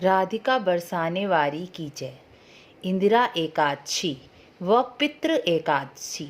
राधिका बरसाने वारी की जय। इंदिरा एकादशी व पितृ एकादशी।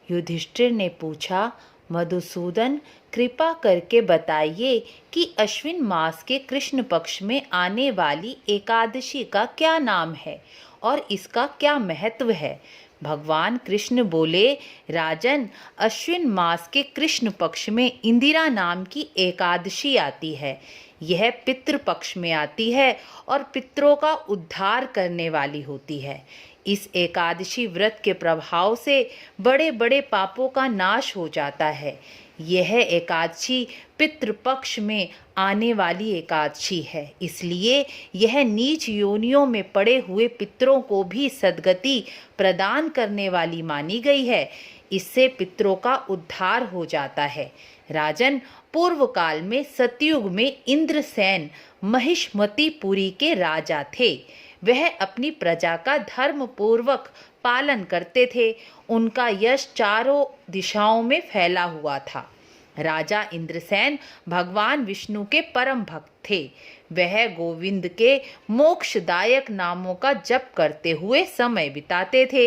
युधिष्ठिर ने पूछा, मधुसूदन, कृपा करके बताइए कि अश्विन मास के कृष्ण पक्ष में आने वाली एकादशी का क्या नाम है और इसका क्या महत्व है। भगवान कृष्ण बोले, राजन, अश्विन मास के कृष्ण पक्ष में इंदिरा नाम की एकादशी आती है। यह पितृ पक्ष में आती है और पितरों का उद्धार करने वाली होती है। इस एकादशी व्रत के प्रभाव से बड़े बड़े पापों का नाश हो जाता है। यह एकादशी पितृपक्ष में आने वाली एकादशी है, इसलिए यह नीच योनियों में पड़े हुए पितरों को भी सद्गति प्रदान करने वाली मानी गई है। इससे पितरों का उद्धार हो जाता है। राजन, पूर्व काल में सतयुग में इंद्रसेन महिष्मतीपुरी के राजा थे। वह अपनी प्रजा का धर्म पूर्वक पालन करते थे। उनका यश चारों दिशाओं में फैला हुआ था। राजा इंद्रसेन भगवान विष्णु के परम भक्त थे। वह गोविंद के मोक्षदायक नामों का जप करते हुए समय बिताते थे।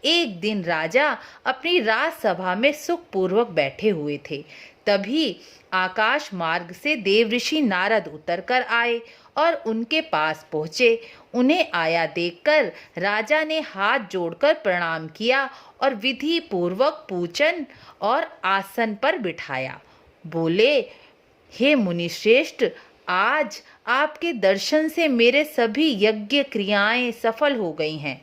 एक दिन राजा अपनी राजसभा में सुखपूर्वक बैठे हुए थे। तभी आकाश मार्ग से देवऋषि नारद उतरकर आए और उनके पास पहुँचे। उन्हें आया देखकर राजा ने हाथ जोड़कर प्रणाम किया और विधि पूर्वक पूजन और आसन पर बिठाया। बोले, हे मुनिश्रेष्ठ, आज आपके दर्शन से मेरे सभी यज्ञ क्रियाएं सफल हो गई हैं।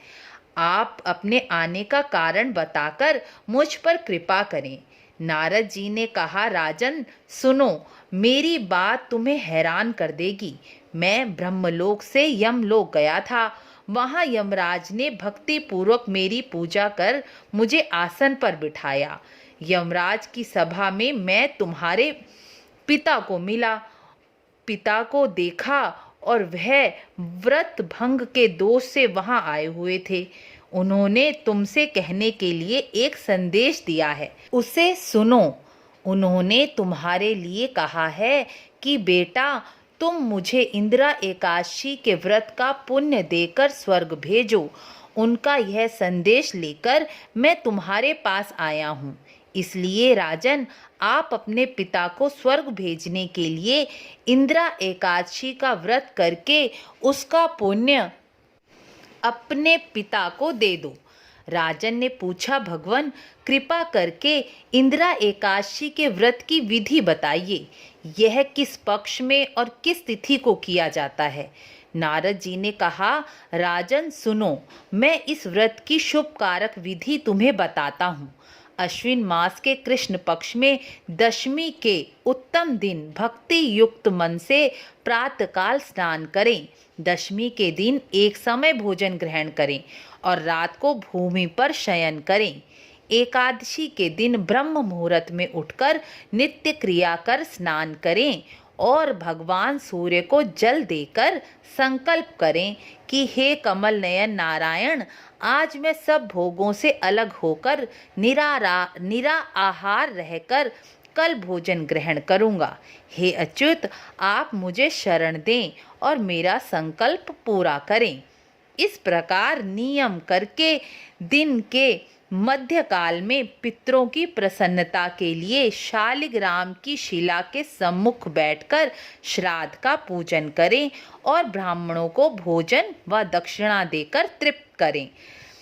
आप अपने आने का कारण बताकर मुझ पर कृपा करें। नारद जी ने कहा, राजन सुनो, मेरी बात तुम्हें हैरान कर देगी। मैं ब्रह्मलोक से यमलोक गया था। वहाँ यमराज ने भक्ति पूर्वक मेरी पूजा कर मुझे आसन पर बिठाया। यमराज की सभा में मैं तुम्हारे पिता को मिला। पिता को देखा और वह व्रत भंग के दोष से वहाँ आए हुए थे। उन्होंने तुमसे कहने के लिए एक संदेश दिया है, उसे सुनो। उन्होंने तुम्हारे लिए कहा है कि बेटा, तुम मुझे इंदिरा एकादशी के व्रत का पुण्य देकर स्वर्ग भेजो। उनका यह संदेश लेकर मैं तुम्हारे पास आया हूँ। इसलिए राजन, आप अपने पिता को स्वर्ग भेजने के लिए इंदिरा एकादशी का व्रत करके उसका पुण्य अपने पिता को दे दो। राजन ने पूछा, भगवान, कृपा करके इंदिरा एकादशी के व्रत की विधि बताइए। यह किस पक्ष में और किस तिथि को किया जाता है। नारद जी ने कहा, राजन सुनो, मैं इस व्रत की शुभ कारक विधि तुम्हें बताता हूँ। अश्विन मास के कृष्ण पक्ष में दशमी के उत्तम दिन भक्ति युक्त मन से प्रातःकाल स्नान करें। दशमी के दिन एक समय भोजन ग्रहण करें और रात को भूमि पर शयन करें। एकादशी के दिन ब्रह्म मुहूर्त में उठकर नित्य क्रिया कर स्नान करें और भगवान सूर्य को जल देकर संकल्प करें कि हे कमल नयन नारायण, आज मैं सब भोगों से अलग होकर निरा आहार रहकर कल भोजन ग्रहण करूँगा। हे अच्युत, आप मुझे शरण दें और मेरा संकल्प पूरा करें। इस प्रकार नियम करके दिन के मध्यकाल में पितरों की प्रसन्नता के लिए शालिग्राम की शिला के सम्मुख बैठकर श्राद्ध का पूजन करें और ब्राह्मणों को भोजन व दक्षिणा देकर तृप्त करें।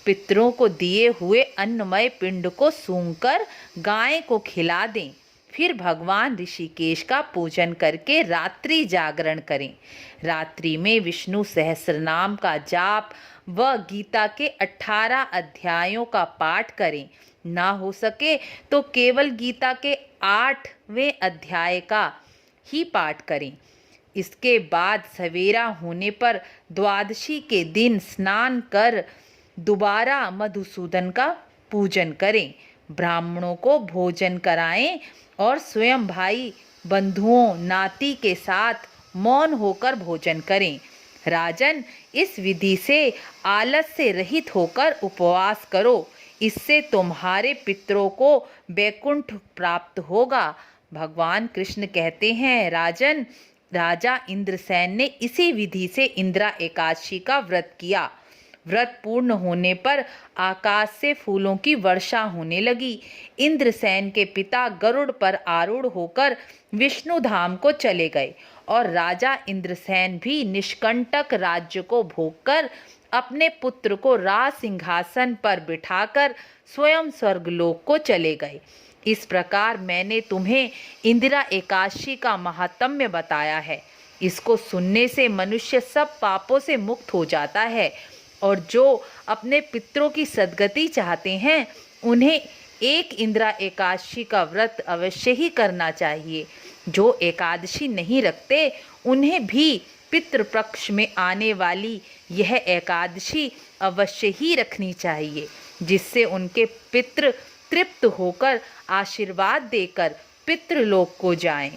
पितरों को दिए हुए अन्नमय पिंड को सूंघकर गाय को खिला दें। फिर भगवान ऋषिकेश का पूजन करके रात्रि जागरण करें। रात्रि में विष्णु सहस्रनाम का जाप व गीता के 18 अध्यायों का पाठ करें। ना हो सके तो केवल गीता के 8वें अध्याय का ही पाठ करें। इसके बाद सवेरा होने पर द्वादशी के दिन स्नान कर दोबारा मधुसूदन का पूजन करें। ब्राह्मणों को भोजन कराएं और स्वयं भाई बंधुओं नाती के साथ मौन होकर भोजन करें। राजन, इस विधि से आलस से रहित होकर उपवास करो। इससे तुम्हारे पितरों को वैकुंठ प्राप्त होगा। भगवान कृष्ण कहते हैं, राजन, राजा इंद्रसेन ने इसी विधि से इंदिरा एकादशी का व्रत किया। व्रत पूर्ण होने पर आकाश से फूलों की वर्षा होने लगी। इंद्रसेन के पिता गरुड़ पर आरूढ़ होकर विष्णु धाम को चले गए और राजा इंद्रसेन भी निष्कंटक राज्य को भोगकर अपने पुत्र को राज सिंहासन पर बिठाकर स्वयं स्वर्गलोक को चले गए। इस प्रकार मैंने तुम्हें इंदिरा एकादशी का महात्म्य बताया है। इसको सुनने से मनुष्य सब पापों से मुक्त हो जाता है और जो अपने पितरों की सद्गति चाहते हैं उन्हें एक इंदिरा एकादशी का व्रत अवश्य ही करना चाहिए। जो एकादशी नहीं रखते उन्हें भी पितृपक्ष में आने वाली यह एकादशी अवश्य ही रखनी चाहिए, जिससे उनके पितृ तृप्त होकर आशीर्वाद देकर पितृलोक को जाएं।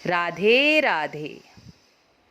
राधे राधे।